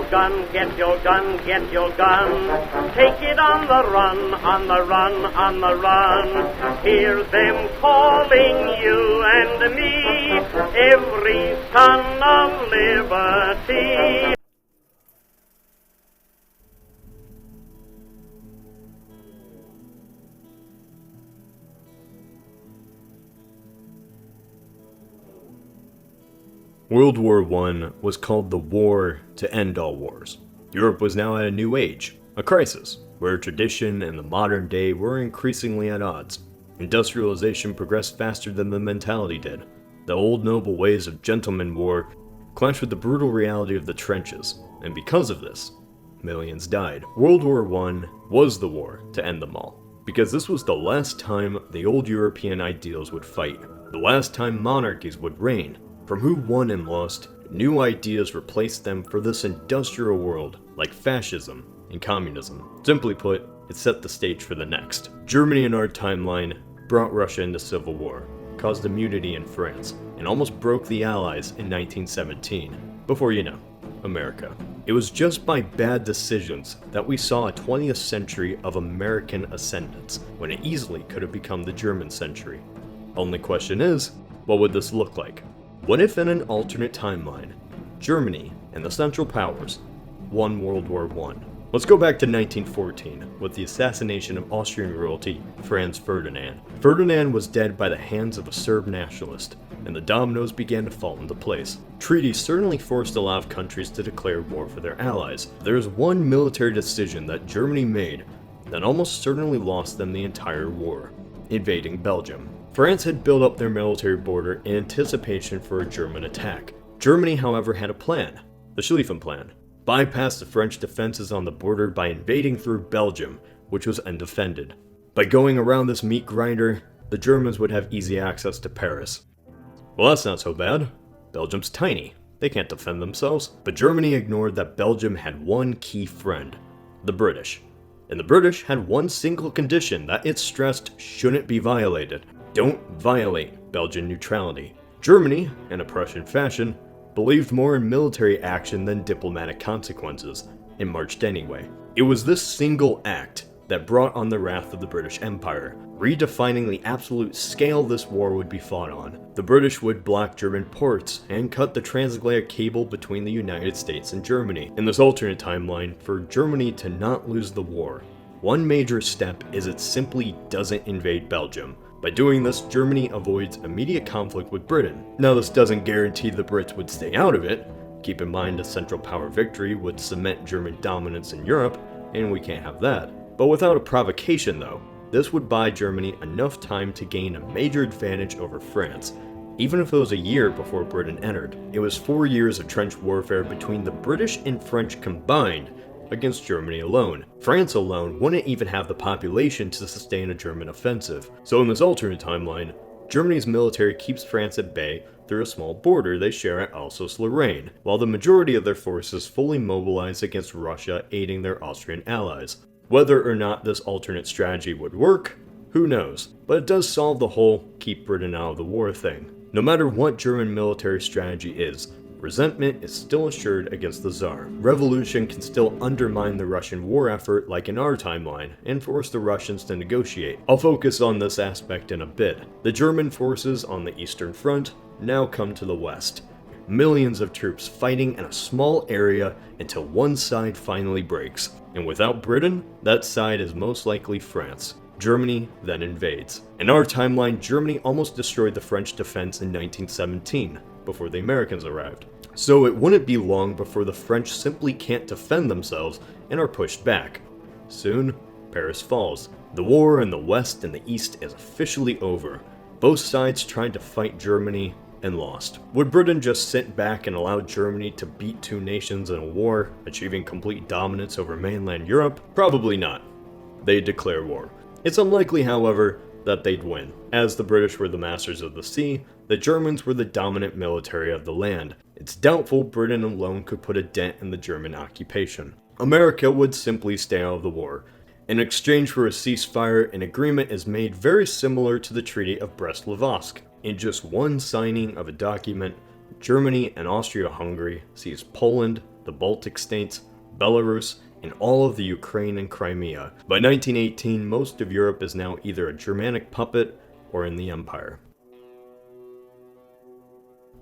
gun, get your gun, get your gun. Take it on the run, on the run, on the run. Hear them calling you and me, every son of liberty. World War I was called the war to end all wars. Europe was now at a new age, a crisis, where tradition and the modern day were increasingly at odds. Industrialization progressed faster than the mentality did. The old noble ways of gentleman war clashed with the brutal reality of the trenches, and because of this, millions died. World War I was the war to end them all, because this was the last time the old European ideals would fight, the last time monarchies would reign. From who won and lost, new ideas replaced them for this industrial world, like fascism and communism. Simply put, it set the stage for the next. Germany in our timeline brought Russia into civil war, caused immunity in France, and almost broke the Allies in 1917. Before you know, America. It was just by bad decisions that we saw a 20th century of American ascendance, when it easily could have become the German century. Only question is, what would this look like? What if in an alternate timeline, Germany and the Central Powers won World War I? Let's go back to 1914, with the assassination of Austrian royalty Franz Ferdinand. Ferdinand was dead by the hands of a Serb nationalist, and the dominoes began to fall into place. Treaties certainly forced a lot of countries to declare war for their allies. There is one military decision that Germany made that almost certainly lost them the entire war: invading Belgium. France had built up their military border in anticipation for a German attack. Germany, however, had a plan, the Schlieffen Plan: bypass the French defenses on the border by invading through Belgium, which was undefended. By going around this meat grinder, the Germans would have easy access to Paris. Well, that's not so bad. Belgium's tiny, they can't defend themselves. But Germany ignored that Belgium had one key friend: the British. And the British had one single condition that it stressed shouldn't be violated: don't violate Belgian neutrality. Germany, in a Prussian fashion, believed more in military action than diplomatic consequences, and marched anyway. It was this single act that brought on the wrath of the British Empire, redefining the absolute scale this war would be fought on. The British would block German ports and cut the transatlantic cable between the United States and Germany. In this alternate timeline, for Germany to not lose the war, one major step is it simply doesn't invade Belgium. By doing this, Germany avoids immediate conflict with Britain. Now, this doesn't guarantee the Brits would stay out of it. Keep in mind a Central Power victory would cement German dominance in Europe, and we can't have that. But without a provocation though, this would buy Germany enough time to gain a major advantage over France, even if it was a year before Britain entered. It was 4 years of trench warfare between the British and French combined against Germany alone. France alone wouldn't even have the population to sustain a German offensive. So in this alternate timeline, Germany's military keeps France at bay through a small border they share at Alsace-Lorraine, while the majority of their forces fully mobilize against Russia, aiding their Austrian allies. Whether or not this alternate strategy would work, who knows, but it does solve the whole keep Britain out of the war thing. No matter what German military strategy is, resentment is still assured against the Tsar. Revolution can still undermine the Russian war effort like in our timeline, and force the Russians to negotiate. I'll focus on this aspect in a bit. The German forces on the Eastern Front now come to the west. Millions of troops fighting in a small area until one side finally breaks. And without Britain, that side is most likely France. Germany then invades. In our timeline, Germany almost destroyed the French defense in 1917, before the Americans arrived. So it wouldn't be long before the French simply can't defend themselves and are pushed back. Soon, Paris falls. The war in the West and the East is officially over. Both sides tried to fight Germany and lost. Would Britain just sit back and allow Germany to beat two nations in a war, achieving complete dominance over mainland Europe? Probably not. They'd declare war. It's unlikely, however, that they'd win. As the British were the masters of the sea, the Germans were the dominant military of the land. It's doubtful Britain alone could put a dent in the German occupation. America would simply stay out of the war. In exchange for a ceasefire, an agreement is made very similar to the Treaty of Brest-Litovsk. In just one signing of a document, Germany and Austria-Hungary seize Poland, the Baltic states, Belarus, and all of the Ukraine and Crimea. By 1918, most of Europe is now either a Germanic puppet or in the Empire.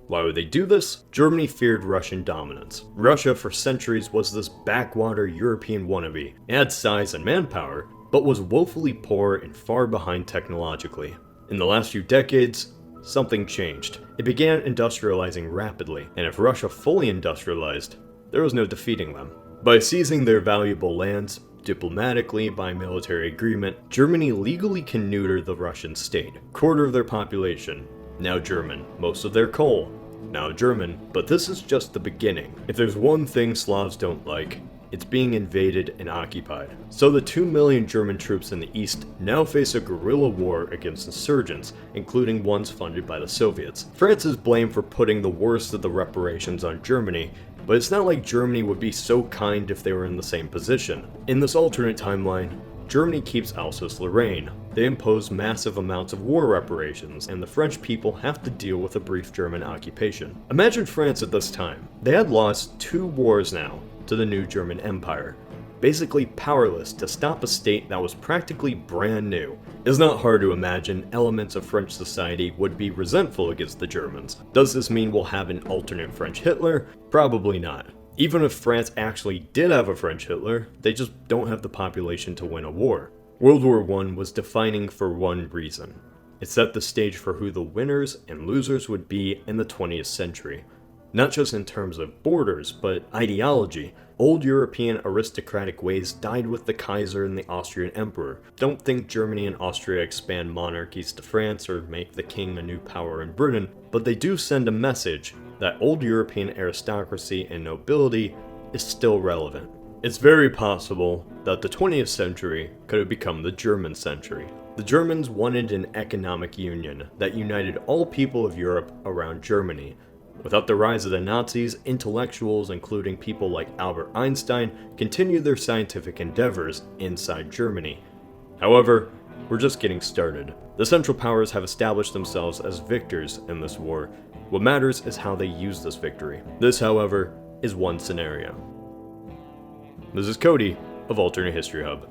Why would they do this? Germany feared Russian dominance. Russia for centuries was this backwater European wannabe. It had size and manpower, but was woefully poor and far behind technologically. In the last few decades, something changed. It began industrializing rapidly, and if Russia fully industrialized, there was no defeating them. By seizing their valuable lands, diplomatically by military agreement, Germany legally can neuter the Russian state. Quarter of their population, now German. Most of their coal, now German. But this is just the beginning. If there's one thing Slavs don't like, it's being invaded and occupied. So the 2 million German troops in the east now face a guerrilla war against insurgents, including ones funded by the Soviets. France is blamed for putting the worst of the reparations on Germany, but it's not like Germany would be so kind if they were in the same position. In this alternate timeline, Germany keeps Alsace-Lorraine. They impose massive amounts of war reparations, and the French people have to deal with a brief German occupation. Imagine France at this time. They had lost 2 wars now to the new German Empire, basically powerless to stop a state that was practically brand new. It's not hard to imagine elements of French society would be resentful against the Germans. Does this mean we'll have an alternate French Hitler? Probably not. Even if France actually did have a French Hitler, they just don't have the population to win a war. World War I was defining for one reason. It set the stage for who the winners and losers would be in the 20th century. Not just in terms of borders, but ideology. Old European aristocratic ways died with the Kaiser and the Austrian Emperor. Don't think Germany and Austria expand monarchies to France or make the king a new power in Britain, but they do send a message that old European aristocracy and nobility is still relevant. It's very possible that the 20th century could have become the German century. The Germans wanted an economic union that united all people of Europe around Germany. Without the rise of the Nazis, intellectuals, including people like Albert Einstein, continued their scientific endeavors inside Germany. However, we're just getting started. The Central Powers have established themselves as victors in this war. What matters is how they use this victory. This, however, is one scenario. This is Cody of Alternate History Hub.